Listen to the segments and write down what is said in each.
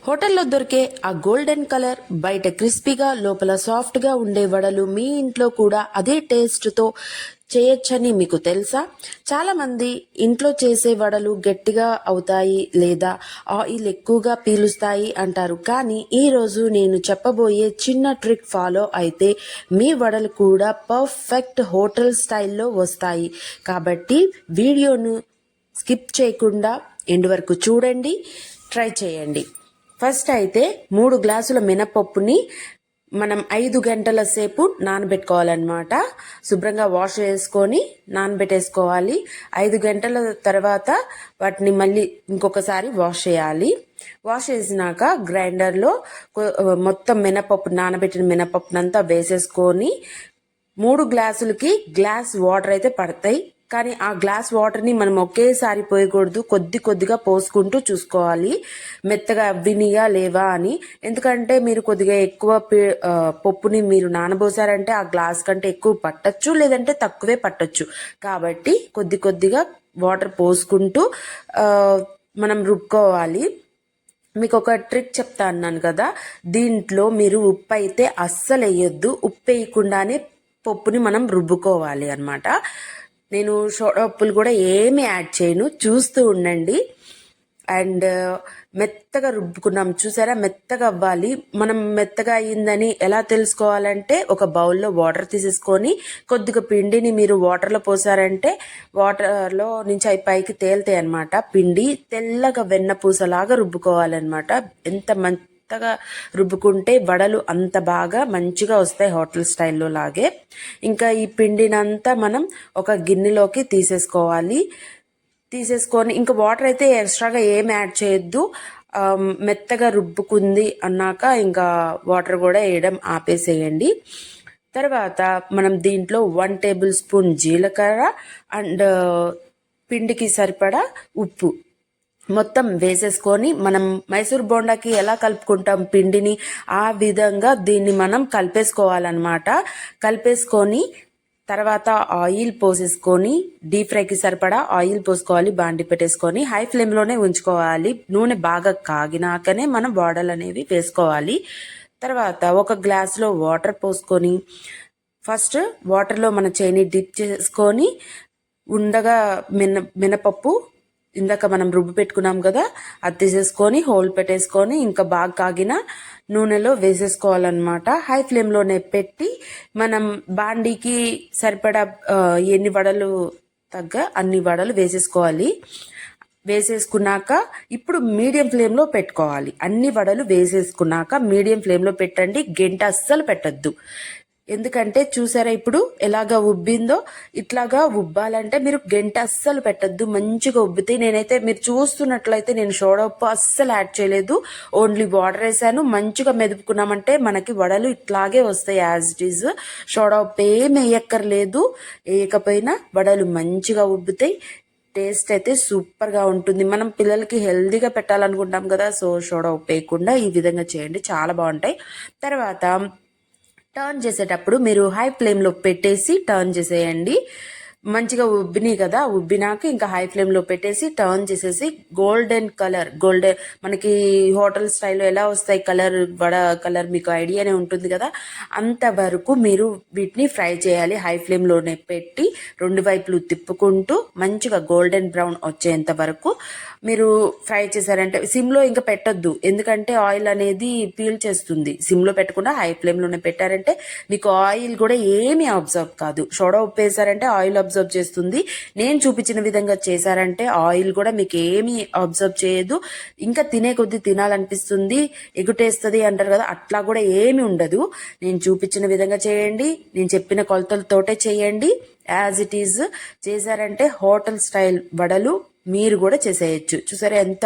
హోటల్లో దొరికే ఆ గోల్డెన్ కలర్, బయట క్రిస్పీగా లోపల సాఫ్ట్గా ఉండే వడలు మీ ఇంట్లో కూడా అదే టేస్ట్తో చేయొచ్చని మీకు తెలుసా? చాలా మంది ఇంట్లో చేసే వడలు గట్టిగా అవుతాయి లేదా ఆయిల్ ఎక్కువగా పీలుస్తాయి అంటారు. కానీ ఈరోజు నేను చెప్పబోయే చిన్న ట్రిక్ ఫాలో అయితే మీ వడలు కూడా పర్ఫెక్ట్ హోటల్ స్టైల్లో వస్తాయి. కాబట్టి వీడియోను స్కిప్ చేయకుండా ఎండ్ వరకు చూడండి, ట్రై చేయండి. ఫస్ట్ అయితే 3 గ్లాసుల మినపప్పుని మనం 5 గంటల సేపు నానబెట్టుకోవాలన్నమాట. శుభ్రంగా వాష్ చేసుకొని నానబెట్టేసుకోవాలి. 5 గంటల తర్వాత వాటిని మళ్ళీ ఇంకొకసారి వాష్ చేయాలి. వాష్ చేసినాక గ్రైండర్లో మొత్తం మినపప్పు, నానబెట్టిన మినపప్పునంతా వేసేసుకొని 3 గ్లాసులకి గ్లాస్ వాటర్ అయితే పడతాయి. కానీ ఆ గ్లాస్ వాటర్ని మనం ఒకేసారి పోయకూడదు, కొద్ది కొద్దిగా పోసుకుంటూ చూసుకోవాలి మెత్తగా అవ్వినియా లేవా అని. ఎందుకంటే మీరు కొద్దిగా ఎక్కువ పప్పుని మీరు నానబోసారంటే ఆ గ్లాస్ కంటే ఎక్కువ పట్టచ్చు, లేదంటే తక్కువే పట్టచ్చు. కాబట్టి కొద్ది కొద్దిగా వాటర్ పోసుకుంటూ మనం రుబ్బుకోవాలి. మీకు ఒక ట్రిక్ చెప్తా అన్నాను కదా, దీంట్లో మీరు ఉప్పు అయితే అస్సలు వేయొద్దు. ఉప్పు వేయకుండానే పప్పుని మనం రుబ్బుకోవాలి అన్నమాట. నేను సోడా ఉప్పులు కూడా ఏమి యాడ్ చేయను, చూస్తూ ఉండండి. అండ్ మెత్తగా రుబ్బుకున్నాం చూసారా, మెత్తగా అవ్వాలి. మనం మెత్తగా అయ్యిందని ఎలా తెలుసుకోవాలంటే, ఒక బౌల్లో వాటర్ తీసేసుకొని కొద్దిగా పిండిని మీరు వాటర్లో పోసారంటే వాటర్లో నుంచి అవి పైకి తేలుతాయి అనమాట. పిండి తెల్లగా వెన్న పూసలాగా రుబ్బుకోవాలన్నమాట. ఎంత మెత్తగా రుబ్బుకుంటే వడలు అంత బాగా మంచిగా వస్తాయి హోటల్ స్టైల్లో లాగే. ఇంకా ఈ పిండినంతా మనం ఒక గిన్నెలోకి తీసేసుకొని ఇంకా వాటర్ అయితే ఎక్స్ట్రాగా ఏం యాడ్ చేయొద్దు. మెత్తగా రుబ్బుకుంది అన్నాక ఇంకా వాటర్ కూడా వేయడం ఆపేసేయండి. తర్వాత మనం దీంట్లో 1 టేబుల్ స్పూన్ జీలకర్ర అండ్ పిండికి సరిపడా ఉప్పు మొత్తం వేసేసుకొని, మనం మైసూర్ బోండాకి ఎలా కలుపుకుంటాం పిండిని, ఆ విధంగా దీన్ని మనం కలిపేసుకోవాలన్నమాట. కలిపేసుకొని తర్వాత ఆయిల్ పోసేసుకొని డీప్ ఫ్రైకి సరిపడా ఆయిల్ పోసుకోవాలి. బాండి పెట్టేసుకొని హై ఫ్లేమ్లోనే ఉంచుకోవాలి. నూనె బాగా కాగినాకనే మనం వడలు అనేవి వేసుకోవాలి. తర్వాత ఒక గ్లాస్లో వాటర్ పోసుకొని ఫస్ట్ వాటర్లో మన చేయిని డిప్ చేసుకొని ఉండగా మినపప్పు ఇందాక మనం రుబ్బు పెట్టుకున్నాం కదా, అది తీసేసుకొని హోల్ పెట్టేసుకొని ఇంకా బాగా కాగిన నూనెలో వేసేసుకోవాలన్నమాట. హై ఫ్లేమ్లోనే పెట్టి మనం బాండీకి సరిపడా ఎన్ని వడలు తగ్గ అన్ని వడలు వేసేసుకోవాలి. వేసేసుకున్నాక ఇప్పుడు మీడియం ఫ్లేమ్లో పెట్టుకోవాలి. అన్ని వడలు వేసేసుకున్నాక మీడియం ఫ్లేమ్లో పెట్టండి, గంట అస్సలు పెట్టద్దు. ఎందుకంటే చూసారా ఇప్పుడు ఎలాగా ఉబ్బిందో, ఇట్లాగా ఉబ్బాలంటే మీరు గంట అస్సలు పెట్టద్దు, మంచిగా ఉబ్బితే. నేనైతే మీరు చూస్తున్నట్లయితే నేను సోడా ఉప్పు అస్సలు యాడ్ చేయలేదు, ఓన్లీ వాటర్ వేసాను. మంచిగా మెదుపుకున్నామంటే మనకి వడలు ఇట్లాగే వస్తాయి యాజ్ ఇట్ ఈజ్. సోడా ఉప్పు ఏమి వేయక్కర్లేదు, వేయకపోయినా వడలు మంచిగా ఉబ్బుతాయి. టేస్ట్ అయితే సూపర్గా ఉంటుంది. మనం పిల్లలకి హెల్దీగా పెట్టాలనుకుంటాం కదా, సో సోడా ఉప్పు వేయకుండా ఈ విధంగా చేయండి, చాలా బాగుంటాయి. తర్వాత టర్న్ చేసేటప్పుడు మీరు హై ఫ్లేమ్లో పెట్టేసి టర్న్ చేసేయండి. మంచిగా ఉబ్బినాయి కదా, ఉబ్బినాక ఇంకా హై ఫ్లేమ్లో పెట్టేసి టర్న్ చేసేసి గోల్డెన్ మనకి హోటల్ స్టైల్లో ఎలా వస్తాయి వడ కలర్ మీకు ఐడియానే ఉంటుంది కదా, అంతవరకు మీరు వీటిని ఫ్రై చేయాలి. హై ఫ్లేమ్లోనే పెట్టి 2 వైపులు తిప్పుకుంటూ మంచిగా గోల్డెన్ బ్రౌన్ వచ్చేంత వరకు మీరు ఫ్రై చేశారంటే, సిమ్లో ఇంకా పెట్టొద్దు ఎందుకంటే ఆయిల్ అనేది పీల్ చేస్తుంది. సిమ్లో పెట్టకుండా హై ఫ్లేమ్లోనే పెట్టారంటే మీకు ఆయిల్ కూడా ఏమీ అబ్జర్వ్ కాదు. సోడా ఉప్పు వేసారంటే ఆయిల్ అబ్జర్వ్ చేస్తుంది. నేను చూపించిన విధంగా చేశారంటే ఆయిల్ కూడా మీకు ఏమీ అబ్జర్వ్ చేయదు. ఇంకా తినే కొద్దీ తినాలనిపిస్తుంది, ఎగుటేస్తుంది అంటారు కదా, అట్లా కూడా ఏమి ఉండదు. నేను చూపించిన విధంగా చేయండి, నేను చెప్పిన కొలతలతోటే చేయండి. యాజ్ ఇట్ ఈజ్ చేశారంటే హోటల్ స్టైల్ వడలు మీరు కూడా చేసేయచ్చు. చూసారా ఎంత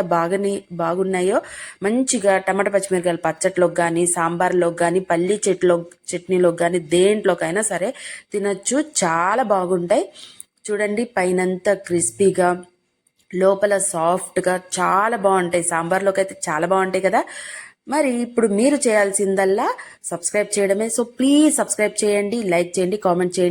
బాగున్నాయో. మంచిగా టమాటా పచ్చిమిరకాయలు పచ్చట్లోకి కానీ, సాంబార్లోకి కానీ, పల్లి చట్నీలోకి కానీ, దేంట్లోకైనా సరే తినచ్చు, చాలా బాగుంటాయి. చూడండి పైనంతా క్రిస్పీగా, లోపల సాఫ్ట్గా చాలా బాగుంటాయి. సాంబార్లోకి అయితే చాలా బాగుంటాయి కదా. మరి ఇప్పుడు మీరు చేయాల్సిందల్లా సబ్స్క్రైబ్ చేయడమే. సో ప్లీజ్ సబ్స్క్రైబ్ చేయండి, లైక్ చేయండి, కామెంట్ చేయండి.